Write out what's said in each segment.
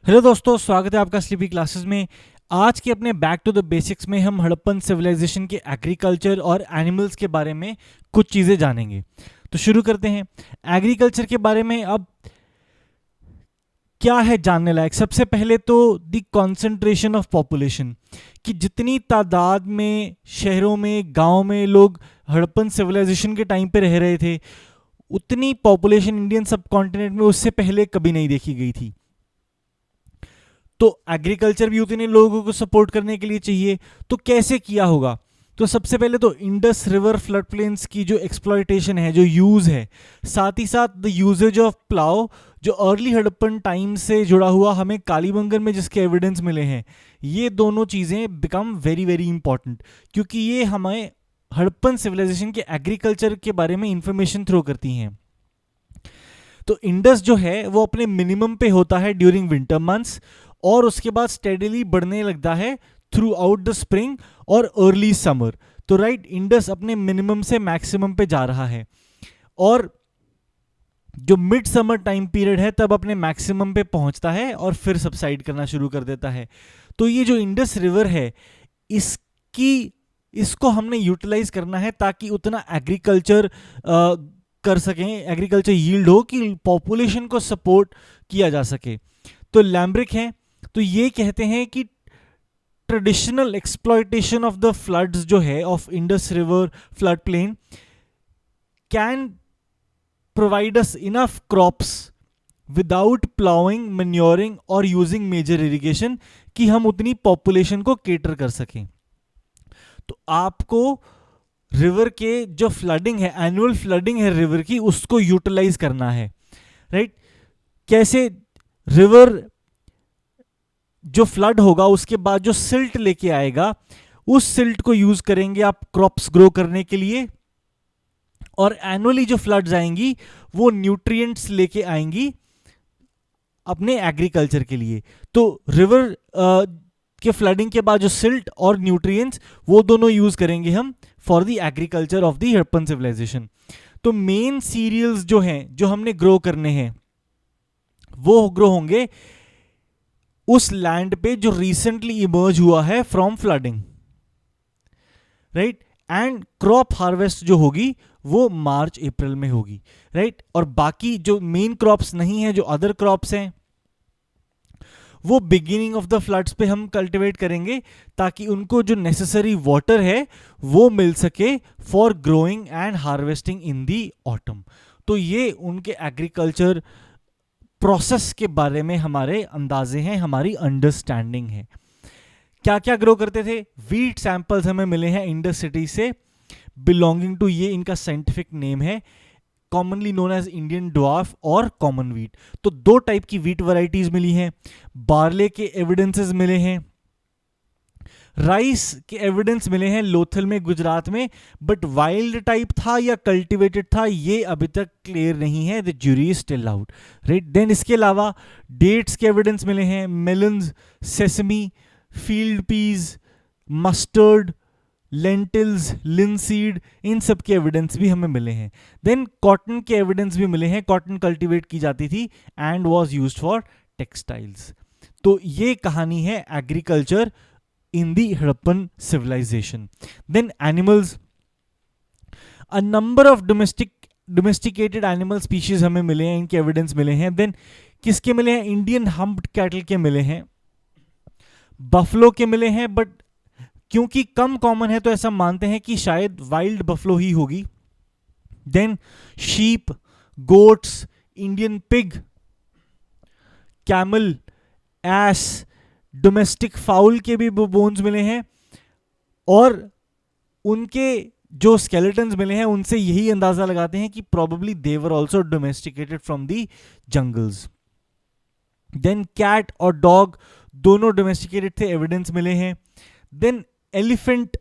Hello दोस्तों, स्वागत है आपका स्लीपी क्लासेस में। आज के अपने बैक टू द बेसिक्स में हम हड़प्पन सिविलाइजेशन के एग्रीकल्चर और एनिमल्स के बारे में कुछ चीज़ें जानेंगे। तो शुरू करते हैं। एग्रीकल्चर के बारे में अब क्या है जानने लायक। सबसे पहले तो द कंसंट्रेशन ऑफ पॉपुलेशन, कि जितनी तादाद में शहरों में गांव में लोग हड़प्पन सिविलाइजेशन के टाइम पे रह रहे थे, उतनी पॉपुलेशन इंडियन सब कॉन्टिनेंट में उससे पहले कभी नहीं देखी गई थी। तो एग्रीकल्चर भी उतने लोगों को सपोर्ट करने के लिए चाहिए। तो कैसे किया होगा? तो सबसे पहले तो इंडस रिवर फ्लड प्लेन्स की जो एक्सप्लॉयटेशन है, जो यूज है, साथ ही साथ द यूजेज ऑफ प्लाव, जो अर्ली हड़प्पन टाइम से जुड़ा हुआ हमें कालीबंगन में जिसके एविडेंस मिले हैं, ये दोनों चीज़ें बिकम वेरी वेरी इंपॉर्टेंट, क्योंकि ये हमें हड़प्पन सिविलाइजेशन के एग्रीकल्चर के बारे में इंफॉर्मेशन थ्रो करती हैं। तो इंडस जो है वो अपने मिनिमम पे होता है ड्यूरिंग विंटर मंथ्स, और उसके बाद स्टेडीली बढ़ने लगता है थ्रू आउट द स्प्रिंग और अर्ली समर। तो राइट, इंडस अपने मिनिमम से मैक्सिमम पे जा रहा है, और जो मिड समर टाइम पीरियड है तब अपने मैक्सिमम पे पहुंचता है और फिर सबसाइड करना शुरू कर देता है। तो ये जो इंडस रिवर है, इसकी इसको हमने यूटिलाइज करना है ताकि उतना एग्रीकल्चर कर सकें, एग्रीकल्चर यील्ड हो कि पॉपुलेशन को सपोर्ट किया जा सके। तो लैम्ब्रिक है, तो ये कहते हैं कि traditional exploitation of the floods जो है of Indus river flood plain can provide us enough crops without ploughing, manuring और यूजिंग मेजर इरिगेशन, कि हम उतनी पॉपुलेशन को केटर कर सकें। तो आपको रिवर के जो फ्लडिंग है, एनुअल फ्लडिंग है रिवर की, उसको यूटिलाइज करना है। राइट? कैसे? रिवर जो फ्लड होगा उसके बाद जो सिल्ट लेके आएगा, उस सिल्ट को यूज करेंगे आप क्रॉप्स ग्रो करने के लिए, और एनुअली जो फ्लड्स आएंगी वो न्यूट्रिएंट्स लेके आएंगी अपने एग्रीकल्चर के लिए। तो रिवर के फ्लडिंग के बाद जो सिल्ट और न्यूट्रिएंट्स, वो दोनों यूज करेंगे हम for the agriculture of the Harappan civilisation. तो मेन सीरियल्स जो हैं, जो हमने ग्रो करने हैं, वो ग्रो होंगे उस लैंड पे जो रिसेंटली इमर्ज हुआ है from flooding. Right? And crop harvest जो होगी वो मार्च अप्रैल में होगी। राइट? और बाकी जो मेन क्रॉप्स नहीं है, जो अदर क्रॉप्स हैं, वो बिगिनिंग ऑफ द फ्लड्स पे हम कल्टिवेट करेंगे ताकि उनको जो नेसेसरी वाटर है वो मिल सके for growing and harvesting in the autumn. तो ये उनके एग्रीकल्चर प्रोसेस के बारे में हमारे अंदाजे हैं, हमारी अंडरस्टैंडिंग है। क्या क्या ग्रो करते थे? वीट सैंपल्स हमें मिले हैं इंडस सिटी से, बिलोंगिंग टू, ये इनका साइंटिफिक नेम है, commonly known as Indian dwarf और कॉमन वीट। तो दो टाइप की वीट वैरायटीज मिली हैं। बार्ले के एविडेंसेस मिले हैं, राइस के एविडेंस मिले हैं लोथल में, गुजरात में, बट वाइल्ड टाइप था या कल्टीवेटेड था ये अभी तक क्लियर नहीं है। The jury is still out. Right? Then इसके अलावा डेट्स के एविडेंस मिले हैं, melons, sesame, field peas, mustard, lentils, linseed, इन सब के एविडेंस भी हमें मिले हैं। देन कॉटन के एविडेंस भी मिले हैं, कॉटन कल्टीवेट की जाती थी and was used for textiles. तो ये कहानी है agriculture in the Harappan civilization. Then animals, a number of domesticated animal species हमें मिले हैं, इनके एविडेंस मिले हैं। देन किसके मिले हैं? इंडियन हम्प्ड कैटल के मिले हैं, बफलो के मिले हैं, बट क्योंकि कम कॉमन है तो ऐसा मानते हैं कि शायद वाइल्ड बफलो ही होगी। Then sheep, goats, Indian pig, camel, ass, domestic fowl के भी बोन्स मिले हैं, और उनके जो स्केलेटन्स मिले हैं उनसे यही अंदाजा लगाते हैं कि probably they were also domesticated from the jungles. Then cat और डॉग दोनों डोमेस्टिकेटेड थे, एविडेंस मिले हैं। Then elephant,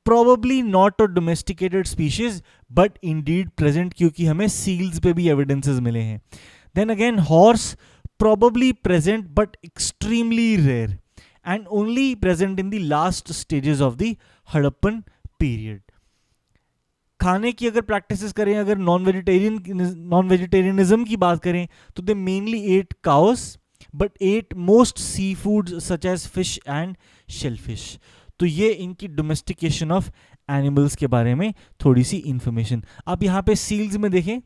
probably not a domesticated species but indeed present, क्योंकि हमें सील्स पे भी एविडेंसेस मिले हैं। Then again horse, probably present but extremely rare and only present in the last stages of the Harappan period. खाने की अगर practices करें, अगर नॉन वेजिटेरियनिज्म की बात करें, तो दे mainly eight cows, but ate most seafoods such as fish and shellfish. तो ये इनकी डोमेस्टिकेशन ऑफ एनिमल्स के बारे में थोड़ी सी इंफॉर्मेशन. आप यहाँ पे सील्स में देखें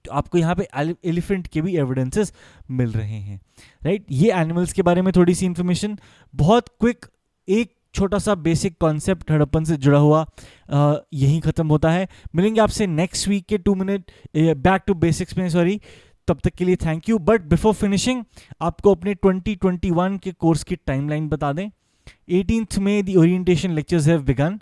तो आपको यहाँ पे एलिफेंट के भी एविडेंसेस मिल रहे हैं, राइट. ये एनिमल्स के बारे में थोड़ी सी इंफॉर्मेशन. बहुत क्विक एक छोटा सा बेसिक कॉन्सेप्ट हड़प्पन से जुड़ा हुआ यहीं ख़त्म होता है. मिलेंगे आपसे नेक्स्ट वीक के 2 मिनट बैक टू बेसिक्स में. सॉरी, तब तक के लिए thank you. But before finishing आपको अपने 2021 के कोर्स की टाइमलाइन बता दें. 18th May the orientation lectures have begun.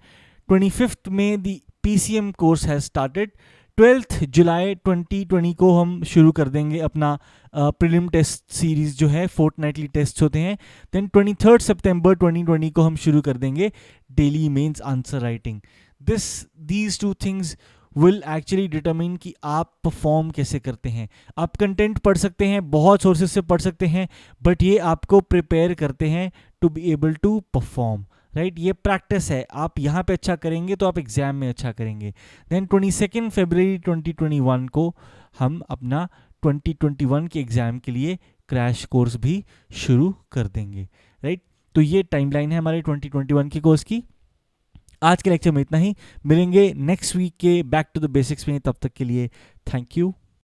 25th May the PCM course has started. 12th July 2020 को हम शुरू कर देंगे अपना प्रीलिम टेस्ट सीरीज जो है, फोर्टनाइटली टेस्ट होते हैं. देन 23rd September 2020 को हम शुरू कर देंगे daily mains answer writing. These two things will actually determine कि आप परफॉर्म कैसे करते हैं. आप कंटेंट पढ़ सकते हैं, बहुत सोर्सेज से पढ़ सकते हैं, बट ये आपको प्रिपेयर करते हैं to be able to perform, right. ये प्रैक्टिस है. आप यहाँ पे अच्छा करेंगे तो आप एग्जाम में अच्छा करेंगे. देन 22 फरवरी 2021 को हम अपना 2021 के एग्जाम के लिए क्रैश कोर्स भी शुरू कर देंगे, राइट. तो ये टाइमलाइन है हमारे 2021 के कोर्स की. आज के लेक्चर में इतना ही. मिलेंगे नेक्स्ट वीक के बैक टू द बेसिक्स में. तब तक के लिए थैंक यू.